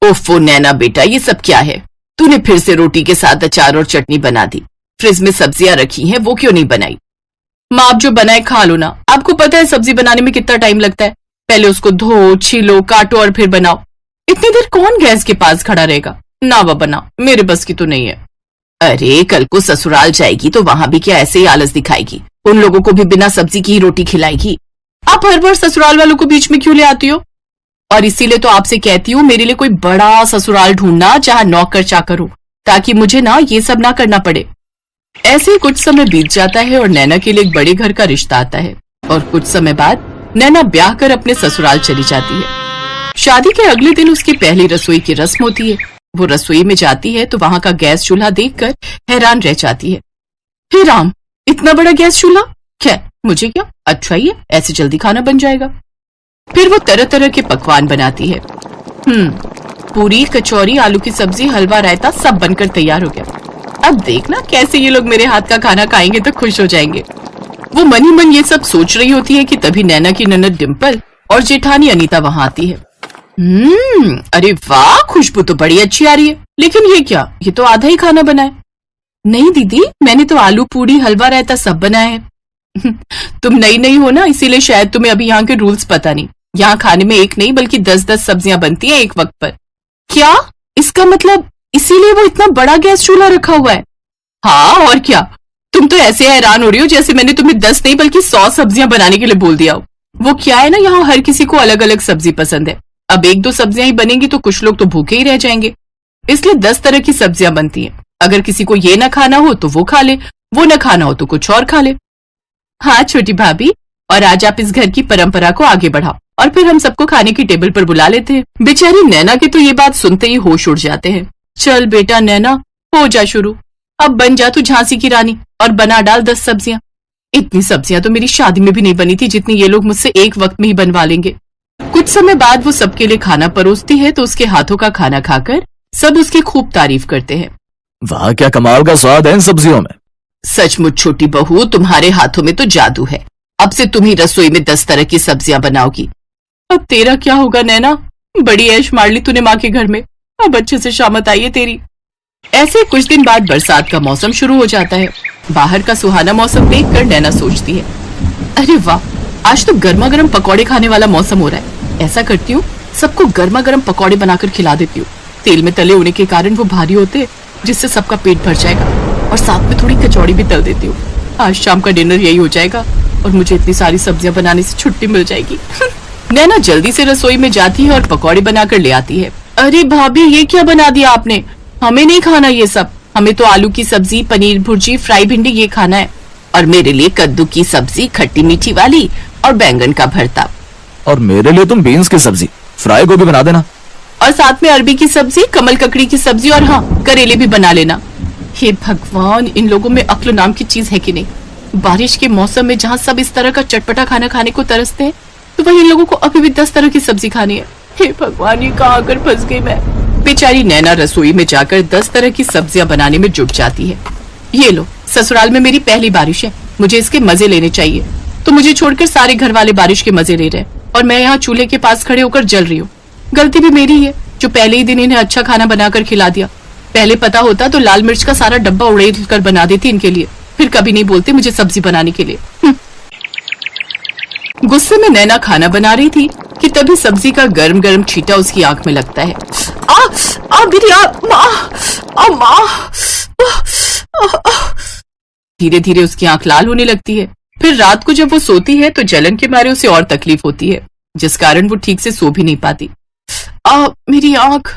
ओफो नैना बेटा, ये सब क्या है? तूने फिर से रोटी के साथ अचार और चटनी बना दी। फ्रिज में सब्जियां रखी हैं, वो क्यों नहीं बनाई? माँ, आप जो बनाए खा लो ना। आपको पता है सब्जी बनाने में कितना टाइम लगता है। पहले उसको धो, छीलो, काटो और फिर बनाओ। इतनी देर कौन गैस के पास खड़ा रहेगा? ना बाबा ना, मेरे बस की तो नहीं है। अरे कल को ससुराल जाएगी तो वहां भी क्या ऐसे ही आलस दिखाएगी? उन लोगों को भी बिना सब्जी की ही रोटी खिलाएगी। आप हर बार ससुराल वालों को बीच में क्यों ले आती हो? और इसीलिए तो आपसे कहती हूँ मेरे लिए कोई बड़ा ससुराल ढूंढना, जहाँ नौकर चाकर हो, ताकि मुझे ना ये सब ना करना पड़े। ऐसे ही कुछ समय बीत जाता है और नैना के लिए एक बड़े घर का रिश्ता आता है और कुछ समय बाद नैना ब्याह कर अपने ससुराल चली जाती है। शादी के अगले दिन उसकी पहली रसोई की रस्म होती है। वो रसोई में जाती है तो वहां का गैस चूल्हा देखकर हैरान रह जाती है। हे राम, इतना बड़ा गैस चूल्हा! खैर मुझे क्या, अच्छा ही है, ऐसे जल्दी खाना बन जाएगा। फिर वो तरह तरह के पकवान बनाती है। पूरी, कचौरी, आलू की सब्जी, हलवा, रायता सब बनकर तैयार हो गया। अब देखना कैसे ये लोग मेरे हाथ का खाना खाएंगे तो खुश हो जाएंगे। वो मन ही मन ये सब सोच रही होती है कि तभी नैना की ननद डिम्पल और जेठानी अनीता वहां आती है। अरे वाह, खुशबू तो बड़ी अच्छी आ रही है। लेकिन ये क्या, ये तो आधा ही खाना बना है। नहीं दीदी, मैंने तो आलू पूरी, हलवा, रायता सब बनाया है। तुम नई नई हो ना, इसीलिए शायद तुम्हें अभी यहाँ के रूल्स पता नहीं। यहाँ खाने में एक नहीं बल्कि 10-10 सब्जियां बनती हैं एक वक्त पर। क्या? इसका मतलब इसीलिए वो इतना बड़ा गैस चूल्हा रखा हुआ है? हाँ और क्या। तुम तो ऐसे हैरान हो रही हो जैसे मैंने तुम्हें 10 नहीं बल्कि 100 सब्जियां बनाने के लिए बोल दिया हो। वो क्या है ना, यहाँ हर किसी को अलग अलग सब्जी पसंद है। अब 1-2 सब्जियां ही बनेंगी तो कुछ लोग तो भूखे ही रह जाएंगे, इसलिए 10 तरह की सब्जियां बनती हैं। अगर किसी को ये ना खाना हो तो वो खा ले, वो न खाना हो तो कुछ और खा ले। हाँ छोटी भाभी, और आज आप इस घर की परंपरा को आगे बढ़ाओ और फिर हम सबको खाने की टेबल पर बुला लेते हैं। बेचारी नैना की तो ये बात सुनते ही होश उड़ जाते हैं। चल बेटा नैना, हो जा शुरू। अब बन जा तू झांसी की रानी और बना डाल 10 सब्जियां। इतनी सब्जियां तो मेरी शादी में भी नहीं बनी थी जितनी ये लोग मुझसे एक वक्त में ही बनवा लेंगे। कुछ समय बाद वो सबके लिए खाना परोसती है तो उसके हाथों का खाना खाकर सब उसकी खूब तारीफ करते हैं। वाह, क्या कमाल का स्वाद है इन सब्जियों में। सचमुच छोटी बहू, तुम्हारे हाथों में तो जादू है। अब से तुम ही रसोई में 10 तरह की सब्जियां बनाओगी। अब तेरा क्या होगा नैना, बड़ी ऐश मार ली तूने माँ के घर में। अब अच्छे से शामत आई है तेरी। ऐसे कुछ दिन बाद बरसात का मौसम शुरू हो जाता है। बाहर का सुहाना मौसम देखकर नैना सोचती है, अरे वाह, आज तो गर्मा गर्म पकौड़े खाने वाला मौसम हो रहा है। ऐसा करती हूँ, सबको गर्मा गर्म पकौड़े बनाकर खिला देती हूँ। तेल में तले होने के कारण वो भारी होते, जिससे सबका पेट भर जाएगा। और साथ में थोड़ी कचौड़ी भी तल देती हूँ। आज शाम का डिनर यही हो जाएगा और मुझे इतनी सारी सब्जियां बनाने से छुट्टी मिल जाएगी। नैना जल्दी से रसोई में जाती है और पकौड़े बनाकर ले आती है। अरे भाभी, ये क्या बना दिया आपने? हमें नहीं खाना ये सब। हमें तो आलू की सब्जी, पनीर भुर्जी, फ्राई भिंडी ये खाना है। और मेरे लिए कद्दू की सब्जी, खट्टी मीठी वाली, और बैंगन का भरता। और मेरे लिए तुम बीन्स की सब्जी, फ्राई गोभी बना देना। और साथ में अरबी की सब्जी, कमल ककड़ी की सब्जी, और हाँ, करेले भी बना लेना। हे भगवान, इन लोगों में अक्ल नाम की चीज है कि नहीं। बारिश के मौसम में जहाँ सब इस तरह का चटपटा खाना खाने को तरसते हैं, तो वही इन लोगों को अभी भी 10 तरह की सब्जी खानी है। हे भगवान, ये कहाँ आकर फंस गई मैं। बेचारी नैना रसोई में जाकर 10 तरह की सब्जियां बनाने में जुट जाती है। ये लो, ससुराल में मेरी पहली बारिश है, मुझे इसके मजे लेने चाहिए। तो मुझे छोड़कर सारे घर वाले बारिश के मजे ले रहे हैं और मैं यहाँ चूल्हे के पास खड़े होकर जल रही हूँ। गलती भी मेरी है जो पहले ही दिन इन्हें अच्छा खाना बनाकर खिला दिया। पहले पता होता तो लाल मिर्च का सारा डब्बा उड़ेल कर बना देती इनके लिए, फिर कभी नहीं बोलते मुझे सब्जी बनाने के लिए। गुस्से में नैना खाना बना रही थी कि तभी सब्जी का गर्म गर्म छींटा उसकी आंख में लगता है। धीरे धीरे उसकी आंख लाल होने लगती है। फिर रात को जब वो सोती है तो जलन के मारे उसे और तकलीफ होती है, जिस कारण वो ठीक से सो भी नहीं पाती। मेरी आंख।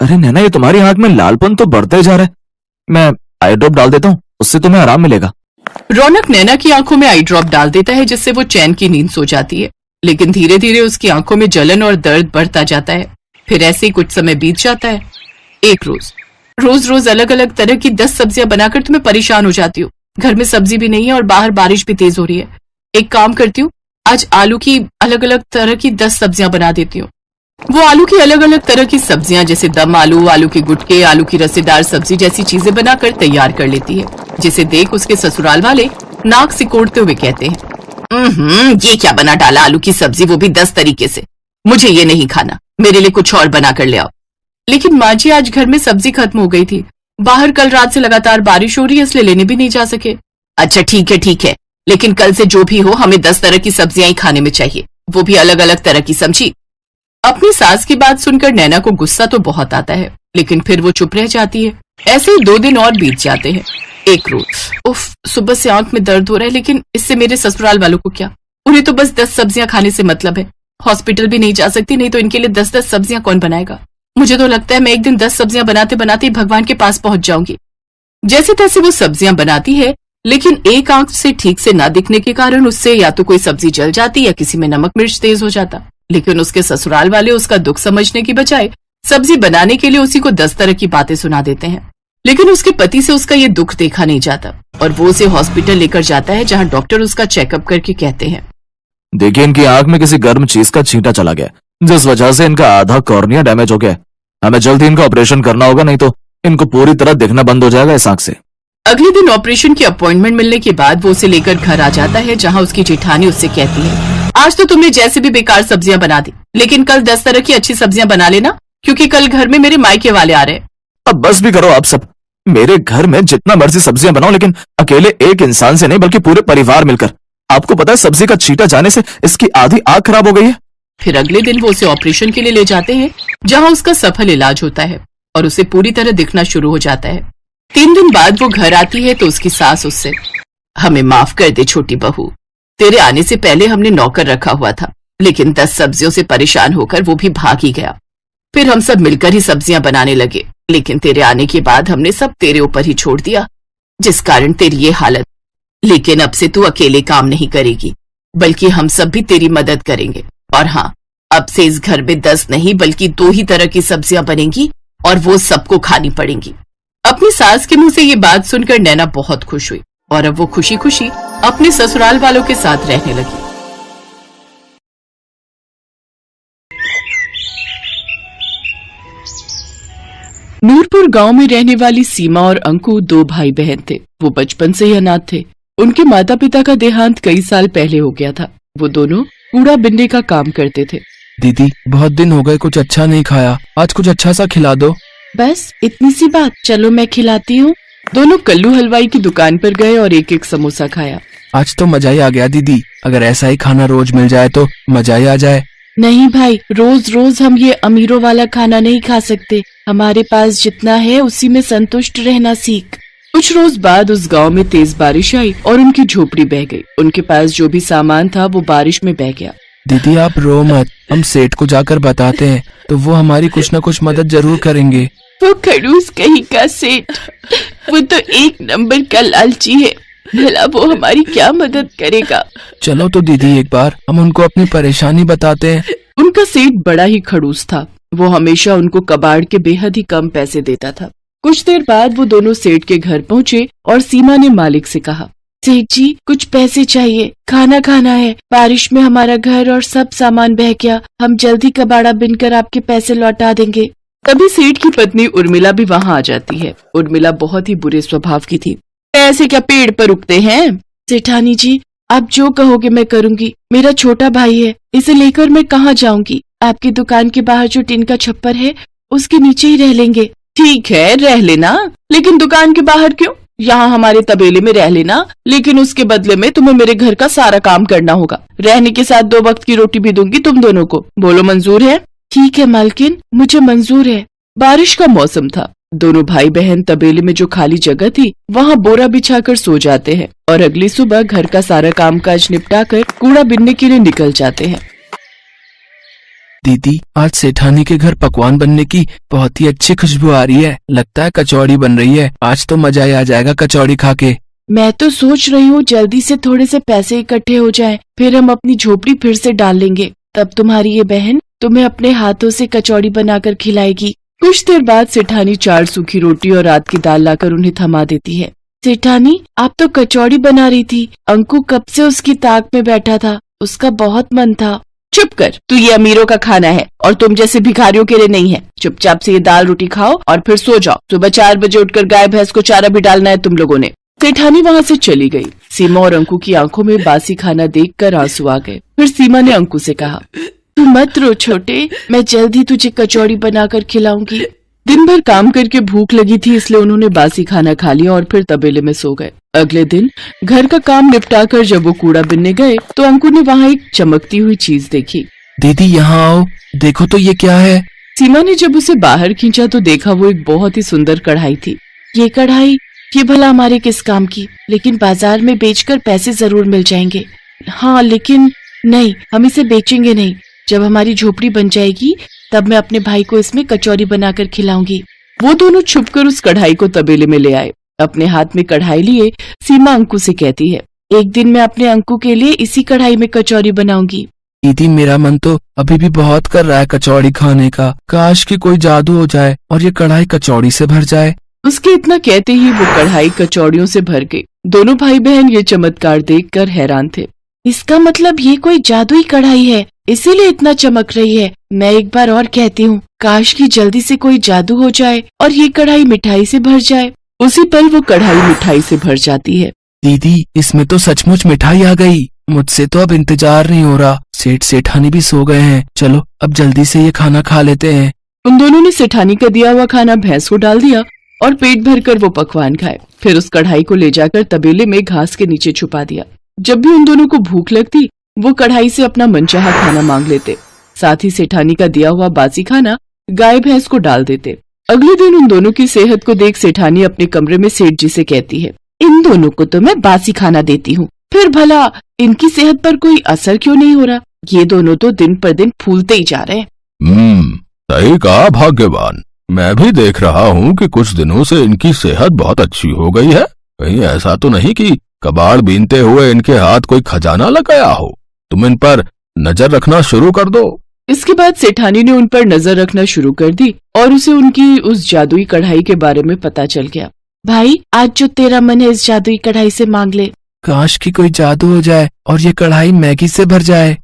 अरे नैना, ये तुम्हारी आंख में लालपन तो बढ़ते जा रहा है। मैं आई ड्रॉप डाल देता हूँ, उससे तुम्हें आराम मिलेगा। रौनक नैना की आंखों में आई ड्रॉप डाल देता है, जिससे वो चैन की नींद सो जाती है। लेकिन धीरे धीरे उसकी आंखों में जलन और दर्द बढ़ता जाता है। फिर ऐसे ही कुछ समय बीत जाता है। एक रोज रोज अलग अलग तरह की 10 सब्जियां बनाकर तुम्हें परेशान हो जाती हूँ। घर में सब्जी भी नहीं है और बाहर बारिश भी तेज हो रही है। एक काम करती हूँ, आज आलू की अलग अलग तरह की 10 सब्जियां बना देती हूँ। वो आलू की अलग अलग तरह की सब्जियां जैसे दम आलू, आलू के गुटके, आलू की रसेदार सब्जी जैसी चीजें बनाकर तैयार कर लेती है, जिसे देख उसके ससुराल वाले नाक सिकोड़ते हुए कहते हैं, ये क्या बना डाला आलू की सब्जी, वो भी 10 तरीके से। मुझे ये नहीं खाना। मेरे लिए कुछ और बना कर ले आओ। लेकिन माँ जी आज घर में सब्जी खत्म हो गई थी, बाहर कल रात से लगातार बारिश हो रही है इसलिए लेने भी नहीं जा सके। अच्छा ठीक है, लेकिन कल से जो भी हो हमें 10 तरह की सब्जियां ही खाने में चाहिए, वो भी अलग अलग तरह की, समझी? अपनी सास की बात सुनकर नैना को गुस्सा तो बहुत आता है, लेकिन फिर वो चुप रह जाती है। ऐसे ही 2 दिन और बीत जाते हैं। एक रोज, उफ, सुबह से आंख में दर्द हो रहा है, लेकिन इससे मेरे ससुराल वालों को क्या? उन्हें तो बस 10 सब्जियां खाने से मतलब है। हॉस्पिटल भी नहीं जा सकती, नहीं तो इनके लिए 10-10 सब्जियां कौन बनाएगा? मुझे तो लगता है मैं एक दिन 10 सब्जियां बनाते बनाते भगवान के पास पहुंच जाऊंगी। जैसे तैसे वो सब्जियां बनाती है, लेकिन एक आंख से ठीक से ना दिखने के कारण उससे या तो कोई सब्जी जल जाती या किसी में नमक मिर्च तेज हो जाता। लेकिन उसके ससुराल वाले उसका दुख समझने की बजाय सब्जी बनाने के लिए उसी को 10 तरह की बातें सुना देते हैं। लेकिन उसके पति से उसका ये दुख देखा नहीं जाता और वो उसे हॉस्पिटल लेकर जाता है, जहां डॉक्टर उसका चेकअप करके कहते हैं, देखिए इनकी आंख में किसी गर्म चीज का छींटा चला गया, जिस वजह से इनका आधा कॉर्निया डैमेज हो गया। हमें जल्दी इनका ऑपरेशन करना होगा, नहीं तो इनको पूरी तरह दिखना बंद हो जाएगा इस आंख से। अगले दिन ऑपरेशन की अपॉइंटमेंट मिलने के बाद वो उसे लेकर घर आ जाता है, जहां उसकी जेठानी उससे कहती है, आज तो तुमने जैसे भी बेकार सब्जियां बना दी, लेकिन कल 10 तरह की अच्छी सब्जियां बना लेना, क्योंकि कल घर में मेरे मायके वाले आ रहे हैं। अब बस भी करो आप सब। मेरे घर में जितना मर्जी सब्जियां बनाओ, लेकिन अकेले एक इंसान से नहीं बल्कि पूरे परिवार मिलकर। आपको पता है सब्जी का छींटा जाने से इसकी आधी आंख खराब हो गई है। फिर अगले दिन वो उसे ऑपरेशन के लिए ले जाते हैं, जहां उसका सफल इलाज होता है और उसे पूरी तरह दिखना शुरू हो जाता है। 3 दिन बाद वो घर आती है तो उसकी सास उससे, हमें माफ कर दे छोटी बहू, तेरे आने से पहले हमने नौकर रखा हुआ था, लेकिन 10 सब्जियों से परेशान होकर वो भी भाग ही गया। फिर हम सब मिलकर ही सब्जियां बनाने लगे, लेकिन तेरे आने के बाद हमने सब तेरे ऊपर ही छोड़ दिया, जिस कारण तेरी ये हालत। लेकिन अब से तू अकेले काम नहीं करेगी, बल्कि हम सब भी तेरी मदद करेंगे। और हाँ, अब से इस घर में 10 नहीं बल्कि 2 ही तरह की सब्जियां बनेंगी और वो सबको खानी पड़ेंगी। अपनी सास के मुंह से ये बात सुनकर नैना बहुत खुश हुई और अब वो खुशी खुशी अपने ससुराल वालों के साथ रहने लगी। नूरपुर गांव में रहने वाली सीमा और अंकु 2 भाई बहन थे। वो बचपन से ही अनाथ थे। उनके माता पिता का देहांत कई साल पहले हो गया था। वो दोनों कूड़ा बिनने का काम करते थे। दीदी, बहुत दिन हो गए कुछ अच्छा नहीं खाया, आज कुछ अच्छा सा खिला दो। बस इतनी सी बात, चलो मैं खिलाती हूँ। दोनों कल्लू हलवाई की दुकान पर गए और एक एक समोसा खाया। आज तो मजा ही आ गया दीदी, अगर ऐसा ही खाना रोज मिल जाए तो मजा ही आ जाए। नहीं भाई, रोज रोज हम ये अमीरों वाला खाना नहीं खा सकते। हमारे पास जितना है उसी में संतुष्ट रहना सीख। कुछ रोज बाद उस गांव में तेज बारिश आई और उनकी झोपड़ी बह गई। उनके पास जो भी सामान था वो बारिश में बह गया। दीदी आप रो मत, हम सेठ को जाकर बताते हैं तो वो हमारी कुछ न कुछ मदद जरूर करेंगे। वो खड़ूस कहीं का सेठ, वो तो एक नंबर का लालची है, भला वो हमारी क्या मदद करेगा। चलो तो दीदी एक बार हम उनको अपनी परेशानी बताते हैं। उनका सेठ बड़ा ही खड़ूस था। वो हमेशा उनको कबाड़ के बेहद ही कम पैसे देता था। कुछ देर बाद वो दोनों सेठ के घर पहुँचे और सीमा ने मालिक से कहा, सेठ जी कुछ पैसे चाहिए, खाना खाना है, बारिश में हमारा घर और सब सामान बह गया, हम जल्दी कबाड़ा बिनकर आपके पैसे लौटा देंगे। तभी सेठ की पत्नी उर्मिला भी वहाँ आ जाती है। उर्मिला बहुत ही बुरे स्वभाव की थी। पैसे क्या पेड़ पर उगते हैं? सेठानी जी आप जो कहोगे मैं करूँगी। मेरा छोटा भाई है, इसे लेकर मैं कहाँ जाऊँगी? आपकी दुकान के बाहर जो टीन का छप्पर है उसके नीचे ही रह लेंगे। ठीक है रह लेना, लेकिन दुकान के बाहर क्यों? यहाँ हमारे तबेले में रह लेना, लेकिन उसके बदले में तुम्हें मेरे घर का सारा काम करना होगा। रहने के साथ 2 वक्त की रोटी भी दूंगी तुम दोनों को। बोलो मंजूर है? ठीक है मालकिन, मुझे मंजूर है। बारिश का मौसम था। दोनों भाई बहन तबेले में जो खाली जगह थी वहाँ बोरा बिछाकर सो जाते हैं और अगली सुबह घर का सारा कामकाज निपटाकर कूड़ा बिनने के लिए निकल जाते हैं। दीदी आज सेठानी के घर पकवान बनने की बहुत ही अच्छी खुशबू आ रही है, लगता है कचौड़ी बन रही है। आज तो मजा ही आ जाएगा कचौड़ी खा के। मैं तो सोच रही हूँ जल्दी से थोड़े से पैसे इकट्ठे हो जाएं, फिर हम अपनी झोपड़ी फिर से डाल लेंगे। तब तुम्हारी ये बहन तुम्हें अपने हाथों से कचौड़ी बनाकर खिलाएगी। कुछ देर बाद सेठानी 4 सूखी रोटी और रात की दाल लाकर उन्हें थमा देती है। सेठानी आप तो कचौड़ी बना रही थी, अंकु कब से उसकी ताक में बैठा था, उसका बहुत मन था। चुप कर, तू ये अमीरों का खाना है और तुम जैसे भिखारियों के लिए नहीं है। चुपचाप से ये दाल रोटी खाओ और फिर सो जाओ। सुबह 4 बजे उठकर गाय भैंस को चारा भी डालना है तुम लोगों ने। सेठानी वहाँ से चली गई। सीमा और अंकु की आंखों में बासी खाना देखकर आंसू आ गए। फिर सीमा ने अंकु से कहा, तू मत रो छोटे, मैं जल्द ही तुझे कचौड़ी बनाकर खिलाऊंगी। दिन भर काम करके भूख लगी थी, इसलिए उन्होंने बासी खाना खा लिया और फिर तबेले में सो गए। अगले दिन घर का काम निपटाकर जब वो कूड़ा बिनने गए तो अंकुर ने वहाँ एक चमकती हुई चीज देखी। दीदी यहाँ आओ, देखो तो ये क्या है। सीमा ने जब उसे बाहर खींचा तो देखा वो एक बहुत ही सुंदर कढ़ाई थी। ये कढ़ाई, ये भला हमारे किस काम की, लेकिन बाजार में बेचकर पैसे जरूर मिल जाएंगे। हाँ लेकिन नहीं, हम इसे बेचेंगे नहीं। जब हमारी झोपड़ी बन जाएगी तब मैं अपने भाई को इसमें कचौरी बनाकर खिलाऊंगी। वो दोनों छुपकर उस कढ़ाई को तबेले में ले आए। अपने हाथ में कढ़ाई लिए सीमा अंकु से कहती है, एक दिन मैं अपने अंकु के लिए इसी कढ़ाई में कचौरी बनाऊंगी। दीदी मेरा मन तो अभी भी बहुत कर रहा है कचौड़ी खाने का। काश कि कोई जादू हो जाए और ये कढ़ाई कचौड़ी से भर जाए। उसके इतना कहते ही वो कढ़ाई कचौड़ियों से भर गई। दोनों भाई बहन ये चमत्कार देखकर हैरान थे। इसका मतलब ये कोई जादुई कढ़ाई है, इसीलिए इतना चमक रही है। मैं एक बार और कहती हूँ, काश कि जल्दी से कोई जादू हो जाए और ये कढ़ाई मिठाई से भर जाए। उसी पल वो कढ़ाई मिठाई से भर जाती है। दीदी इसमें तो सचमुच मिठाई आ गई। मुझसे तो अब इंतजार नहीं हो रहा। सेठ सेठानी भी सो गए हैं। चलो अब जल्दी से ये खाना खा लेते हैं। उन दोनों ने सेठानी का दिया हुआ खाना भैंस को डाल दिया और पेट भरकर वो पकवान खाए। फिर उस कढ़ाई को ले जाकर तबेले में घास के नीचे छुपा दिया। जब भी उन दोनों को भूख लगती वो कढ़ाई से अपना मनचाहा खाना मांग लेते। साथ ही सेठानी का दिया हुआ बासी खाना गाय भैंस को डाल देते। अगले दिन उन दोनों की सेहत को देख सेठानी अपने कमरे में सेठ जी से कहती है, इन दोनों को तो मैं बासी खाना देती हूँ, फिर भला इनकी सेहत पर कोई असर क्यों नहीं हो रहा? ये दोनों तो दिन पर दिन फूलते ही जा रहे हैं। सही कहा भाग्यवान। मैं भी देख रहा हूँ कि कुछ दिनों से इनकी सेहत बहुत अच्छी हो गई है। कहीं ऐसा तो नहीं कि कबाड़ बीनते हुए इनके हाथ कोई खजाना लगाया हो। तुम इन पर नजर रखना शुरू कर दो। इसके बाद सेठानी ने उन पर नजर रखना शुरू कर दी और उसे उनकी उस जादुई कढ़ाई के बारे में पता चल गया। भाई आज जो तेरा मन है इस जादुई कढ़ाई से मांग ले। काश कि कोई जादू हो जाए और ये कढ़ाई मैगी से भर जाए।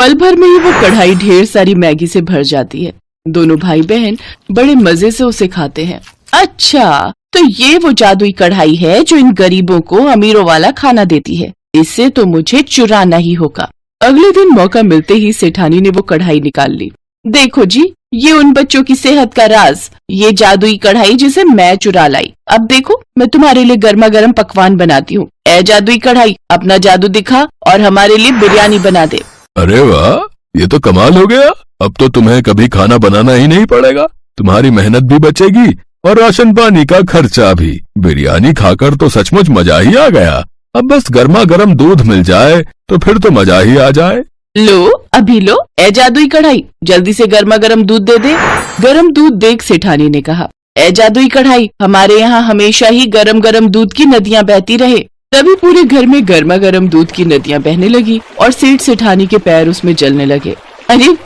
पल भर में ही वो कढ़ाई ढेर सारी मैगी से भर जाती है। दोनों भाई बहन बड़े मजे से उसे खाते हैं। अच्छा, तो ये वो जादुई कढ़ाई है जो इन गरीबों को अमीरों वाला खाना देती है। इससे तो मुझे चुराना ही होगा। अगले दिन मौका मिलते ही सेठानी ने वो कढ़ाई निकाल ली। देखो जी, ये उन बच्चों की सेहत का राज, ये जादुई कढ़ाई जिसे मैं चुरा लाई। अब देखो मैं तुम्हारे लिए गर्मा गर्म पकवान बनाती हूँ। ए जादुई कढ़ाई, अपना जादू दिखा और हमारे लिए बिरयानी बना दे। अरे वाह, ये तो कमाल हो गया। अब तो तुम्हें कभी खाना बनाना ही नहीं पड़ेगा। तुम्हारी मेहनत भी बचेगी और राशन पानी का खर्चा भी। बिरयानी खाकर तो सचमुच मजा ही आ गया। अब बस गर्मा गर्म दूध मिल जाए तो फिर तो मजा ही आ जाए। लो अभी लो, ए जादुई कढ़ाई, जल्दी से गर्मा गर्म दूध दे दे। गर्म दूध देख सेठानी ने कहा, ए जादुई कढ़ाई, हमारे यहाँ हमेशा ही गरम गरम दूध की नदियाँ बहती रहे। तभी पूरे घर में गर्मा गर्म दूध की नदियाँ बहने लगी और सेठ सेठानी के पैर उसमें जलने लगे। अरे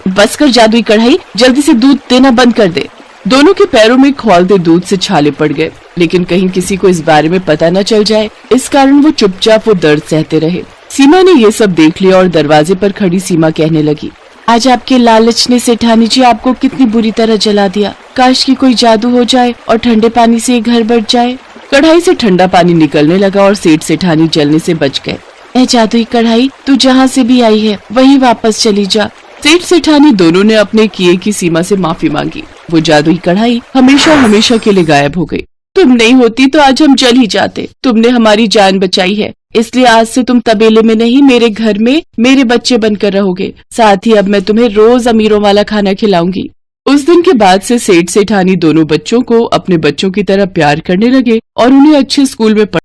बस कर जादुई कढ़ाई, जल्दी से दूध देना बंद कर दे। दोनों के पैरों में खौलते दूध से छाले पड़ गए, लेकिन कहीं किसी को इस बारे में पता न चल जाए, इस कारण वो चुपचाप वो दर्द सहते रहे। सीमा ने ये सब देख लिया और दरवाजे पर खड़ी सीमा कहने लगी, आज आपके लालच ने सेठानी जी आपको कितनी बुरी तरह जला दिया। काश की कोई जादू हो जाए और ठंडे पानी से ये घर बच जाए। कढ़ाई से ठंडा पानी निकलने लगा और सेठ सेठानी जलने से बच गए। ए जादुई कढ़ाई, तू जहाँ से भी आई है वहीं वापस चली जा। सेठ सेठानी दोनों ने अपने किए की सीमा से माफी मांगी। वो जादुई कढ़ाई हमेशा हमेशा के लिए गायब हो गई। तुम नहीं होती तो आज हम जल ही जाते। तुमने हमारी जान बचाई है, इसलिए आज से तुम तबेले में नहीं मेरे घर में मेरे बच्चे बनकर रहोगे। साथ ही अब मैं तुम्हें रोज अमीरों वाला खाना खिलाऊंगी। उस दिन के बाद से सेठ सेठानी दोनों बच्चों को अपने बच्चों की तरह प्यार करने लगे और उन्हें अच्छे स्कूल में